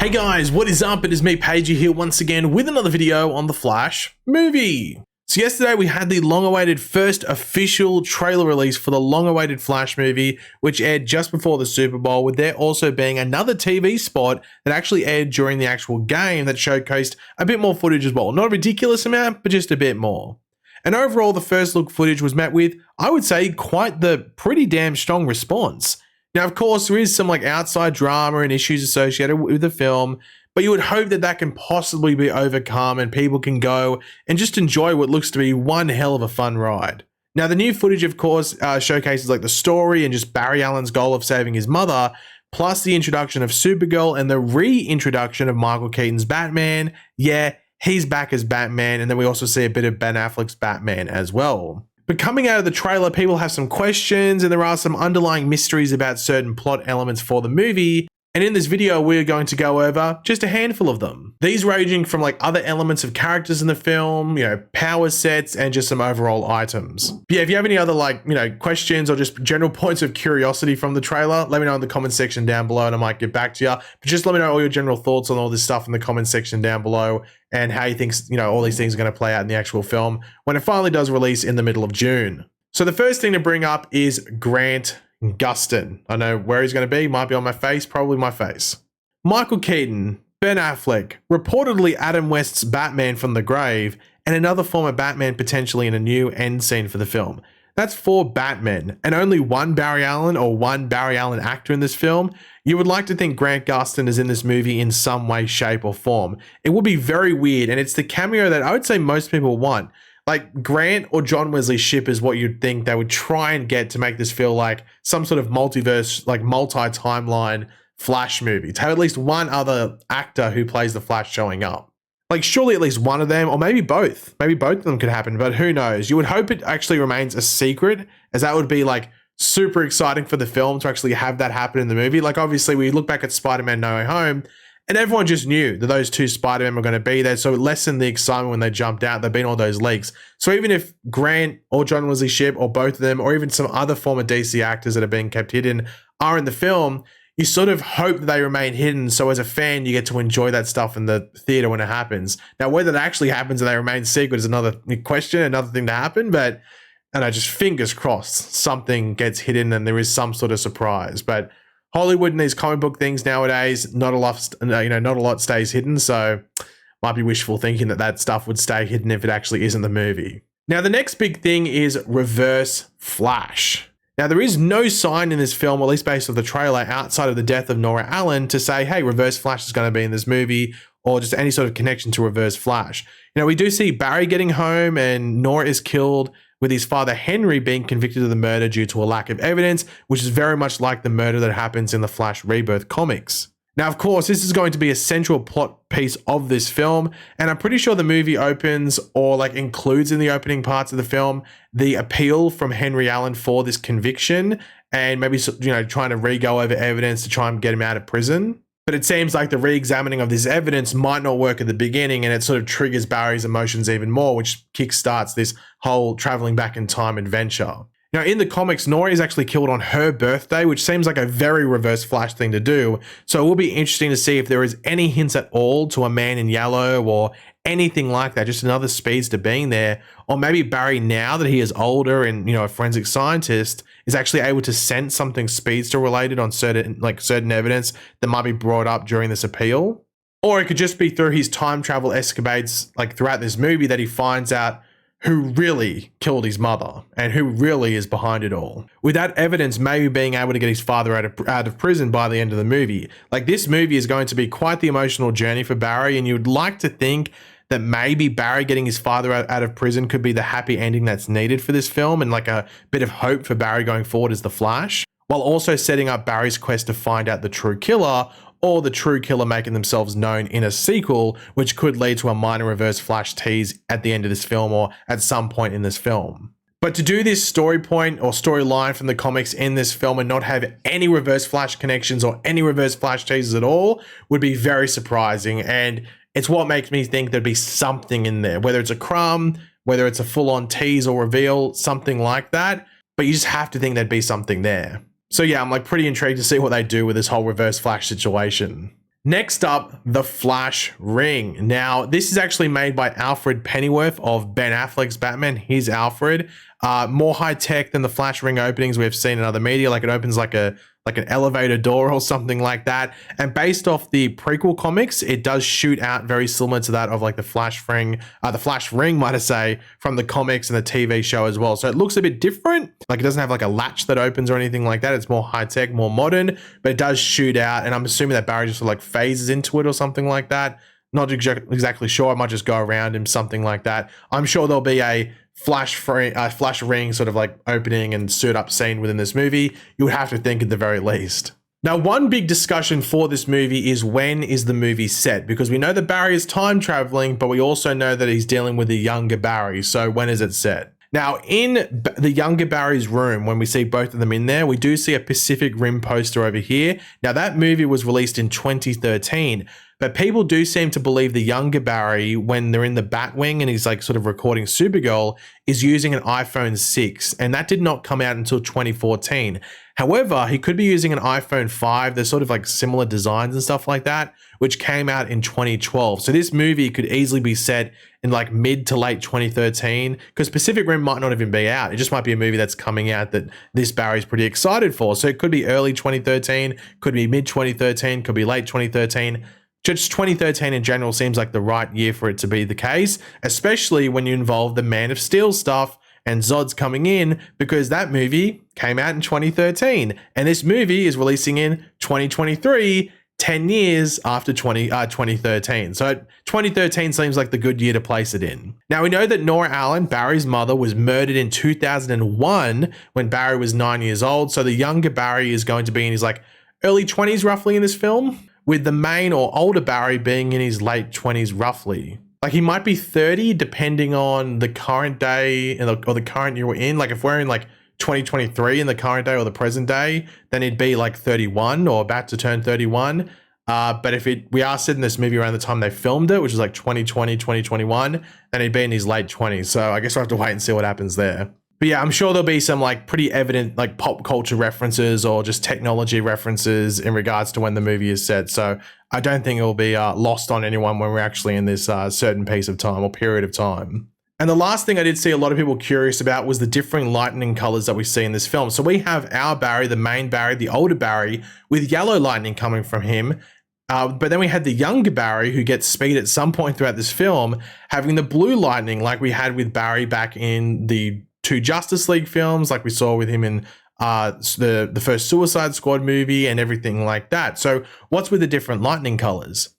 Hey guys, what is up? It is me, Pagey, here once again with another video on the Flash movie. So yesterday we had the long-awaited first official trailer release for the long-awaited Flash movie, which aired just before the Super Bowl, with there also being another TV spot that actually aired during the actual game that showcased a bit more footage as well. Not a ridiculous amount, but just a bit more. And overall, the first look footage was met with, I would say, quite the pretty damn strong response. Now, of course, there is some outside drama and issues associated with the film, but you would hope that that can possibly be overcome and people can go and just enjoy what looks to be one hell of a fun ride. Now, the new footage, of course, showcases the story and just Barry Allen's goal of saving his mother, plus the introduction of Supergirl and the reintroduction of Michael Keaton's Batman. Yeah, he's back as Batman, and then we also see a bit of Ben Affleck's Batman as well. But coming out of the trailer, people have some questions and there are some underlying mysteries about certain plot elements for the movie. And in this video, we're going to go over just a handful of them. These ranging from other elements of characters in the film, power sets, and just some overall items. But yeah, if you have any other questions or just general points of curiosity from the trailer, let me know in the comment section down below and I might get back to you. But just let me know all your general thoughts on all this stuff in the comment section down below and how you think, all these things are going to play out in the actual film when it finally does release in the middle of June. So the first thing to bring up is Grant Gustin. I know where he's going to be. Might be on my face, probably my face. Michael Keaton, Ben Affleck, reportedly Adam West's Batman from the grave, and another former Batman potentially in a new end scene for the film. That's 4 Batmen, and only one Barry Allen or one Barry Allen actor in this film. You would like to think Grant Gustin is in this movie in some way, shape, or form. It would be very weird, and it's the cameo that I would say most people want. Grant or John Wesley Shipp is what you'd think they would try and get to make this feel like some sort of multiverse, multi-timeline Flash movie. To have at least one other actor who plays the Flash showing up. Surely at least one of them, or maybe both. Maybe both of them could happen, but who knows? You would hope it actually remains a secret, as that would be super exciting for the film to actually have that happen in the movie. Obviously, we look back at Spider-Man No Way Home, and everyone just knew that those 2 Spider-Men were going to be there, so it lessened the excitement when they jumped out. There've been all those leaks. So even if Grant or John Wesley Shipp or both of them, or even some other former DC actors that are being kept hidden are in the film, you sort of hope that they remain hidden, so as a fan, you get to enjoy that stuff in the theater when it happens. Now, whether that actually happens and they remain secret is another question, another thing to happen, but, and I just fingers crossed something gets hidden and there is some sort of surprise. But Hollywood and these comic book things nowadays, not a lot stays hidden, so might be wishful thinking that that stuff would stay hidden if it actually isn't the movie. Now, the next big thing is Reverse Flash. Now, there is no sign in this film, or at least based on the trailer, outside of the death of Nora Allen to say, hey, Reverse Flash is going to be in this movie, or just any sort of connection to Reverse Flash. We do see Barry getting home and Nora is killed, with his father Henry being convicted of the murder due to a lack of evidence, which is very much like the murder that happens in the Flash Rebirth comics. Now, of course, this is going to be a central plot piece of this film, and I'm pretty sure the movie opens or includes in the opening parts of the film the appeal from Henry Allen for this conviction, and maybe trying to re-go over evidence to try and get him out of prison. But it seems like the re-examining of this evidence might not work at the beginning, and it sort of triggers Barry's emotions even more, which kickstarts this whole traveling back in time adventure. Now, in the comics, Nora is actually killed on her birthday, which seems like a very Reverse Flash thing to do. So it will be interesting to see if there is any hints at all to a Man in Yellow or anything like that, just another speedster being there. Or maybe Barry, now that he is older and, a forensic scientist, is actually able to sense something speedster related on certain evidence that might be brought up during this appeal. Or it could just be through his time travel escapades, throughout this movie, that he finds out who really killed his mother and who really is behind it all. With that evidence maybe being able to get his father out of prison by the end of the movie. This movie is going to be quite the emotional journey for Barry, and you'd like to think that maybe Barry getting his father out of prison could be the happy ending that's needed for this film, and a bit of hope for Barry going forward as the Flash, while also setting up Barry's quest to find out the true killer, or the true killer making themselves known in a sequel, which could lead to a minor Reverse Flash tease at the end of this film or at some point in this film. But to do this story point or storyline from the comics in this film and not have any Reverse Flash connections or any Reverse Flash teases at all would be very surprising, and it's what makes me think there'd be something in there, whether it's a crumb, whether it's a full-on tease or reveal, something like that, but you just have to think there'd be something there. So yeah, I'm pretty intrigued to see what they do with this whole Reverse Flash situation. Next up, the Flash ring. Now, this is actually made by Alfred Pennyworth of Ben Affleck's Batman. He's Alfred. More high tech than the Flash ring openings we've seen in other media. Like it opens like an elevator door or something like that. And based off the prequel comics, it does shoot out very similar to that of like the Flash ring, might I say, from the comics and the TV show as well. So it looks a bit different. Like it doesn't have like a latch that opens or anything like that. It's more high tech, more modern, but it does shoot out. And I'm assuming that Barry just sort of like phases into it or something like that. Not exactly sure. It might just go around him, something like that. I'm sure there'll be a Flash ring sort of like opening and suit up scene within this movie. You would have to think at the very least. Now, one big discussion for this movie is when is the movie set? Because we know that Barry is time traveling, but we also know that he's dealing with a younger Barry. So when is it set? Now, in the younger Barry's room, when we see both of them in there, we do see a Pacific Rim poster over here. Now, that movie was released in 2013, but people do seem to believe the younger Barry, when they're in the Batwing and he's like sort of recording Supergirl, is using an iPhone 6, and that did not come out until 2014. However, he could be using an iPhone 5. There's sort of like similar designs and stuff like that, which came out in 2012. So this movie could easily be set in like mid to late 2013, because Pacific Rim might not even be out. It just might be a movie that's coming out that this Barry's pretty excited for. So it could be early 2013, could be mid 2013, could be late 2013. Just 2013 in general seems like the right year for it to be the case, especially when you involve the Man of Steel stuff and Zod's coming in, because that movie came out in 2013 and this movie is releasing in 2023, 10 years after 2013. So 2013 seems like the good year to place it in. Now we know that Nora Allen, Barry's mother, was murdered in 2001 when Barry was 9 years old. So the younger Barry is going to be in his like early 20s roughly in this film, with the main or older Barry being in his late 20s roughly. Like he might be 30 depending on the current day or the current year we're in. Like if we're in like 2023 in the current day or the present day, then he'd be like 31 or about to turn 31. But if we are setting this movie around the time they filmed it, which is like 2020, 2021, then he'd be in his late 20s. So I guess we'll have to wait and see what happens there. But yeah, I'm sure there'll be some like pretty evident like pop culture references or just technology references in regards to when the movie is set. So I don't think it will be lost on anyone when we're actually in this certain piece of time or period of time. And the last thing I did see a lot of people curious about was the differing lightning colors that we see in this film. So we have our Barry, the main Barry, the older Barry, with yellow lightning coming from him. But then we had the younger Barry, who gets speed at some point throughout this film, having the blue lightning like we had with Barry back in the 2 Justice League films, like we saw with him in the first Suicide Squad movie and everything like that. So what's with the different lightning colors?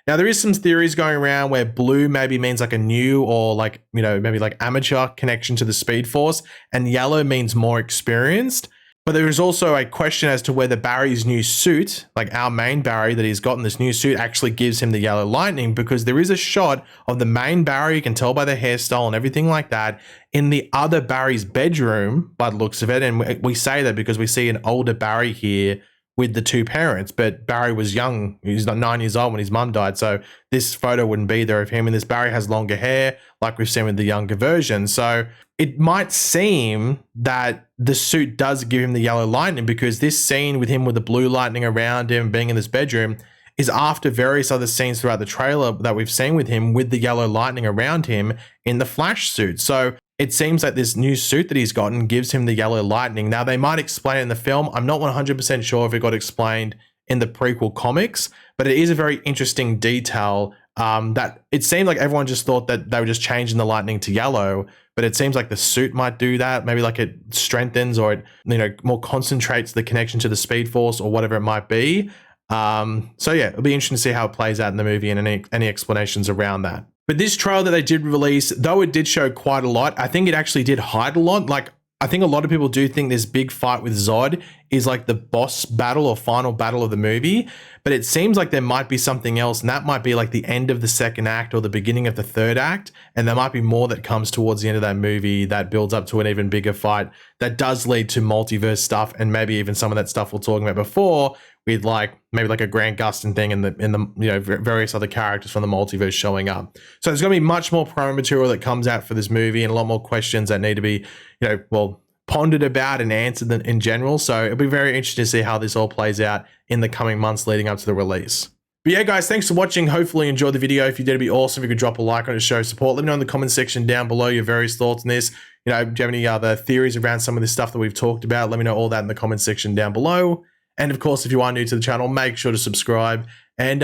Now, there is some theories going around where blue maybe means like a new or like, you know, maybe like amateur connection to the Speed Force, and yellow means more experienced. But there is also a question as to whether Barry's new suit, like our main Barry that he's gotten this new suit, actually gives him the yellow lightning, because there is a shot of the main Barry, you can tell by the hairstyle and everything like that, in the other Barry's bedroom by the looks of it. And we say that because we see an older Barry here with the 2 parents, but Barry was young. He was 9 years old when his mum died. So this photo wouldn't be there of him. And this Barry has longer hair, like we've seen with the younger version. So it might seem that the suit does give him the yellow lightning, because this scene with him with the blue lightning around him being in this bedroom is after various other scenes throughout the trailer that we've seen with him with the yellow lightning around him in the Flash suit. So it seems like this new suit that he's gotten gives him the yellow lightning. Now, they might explain it in the film. I'm not 100% sure if it got explained in the prequel comics, but it is a very interesting detail that it seemed like everyone just thought that they were just changing the lightning to yellow, but it seems like the suit might do that. Maybe like it strengthens or it, you know, more concentrates the connection to the Speed Force or whatever it might be. So yeah, it'll be interesting to see how it plays out in the movie and any explanations around that. But this trailer that they did release, though it did show quite a lot, I think it actually did hide a lot. Like, I think a lot of people do think this big fight with Zod is like the boss battle or final battle of the movie, but it seems like there might be something else, and that might be like the end of the second act or the beginning of the third act, and there might be more that comes towards the end of that movie that builds up to an even bigger fight that does lead to multiverse stuff, and maybe even some of that stuff we're talking about before, with like maybe like a Grant Gustin thing and the you know, various other characters from the multiverse showing up. So there's going to be much more promo material that comes out for this movie, and a lot more questions that need to be, you know, well, pondered about and answered in general. So it'll be very interesting to see how this all plays out in the coming months leading up to the release. But yeah, guys, thanks for watching. Hopefully you enjoyed the video. If you did, it'd be awesome if you could drop a like on it to show support. Let me know in the comment section down below your various thoughts on this. You know, do you have any other theories around some of this stuff that we've talked about? Let me know all that in the comment section down below. And of course, if you are new to the channel, make sure to subscribe. And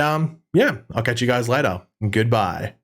yeah, I'll catch you guys later. Goodbye.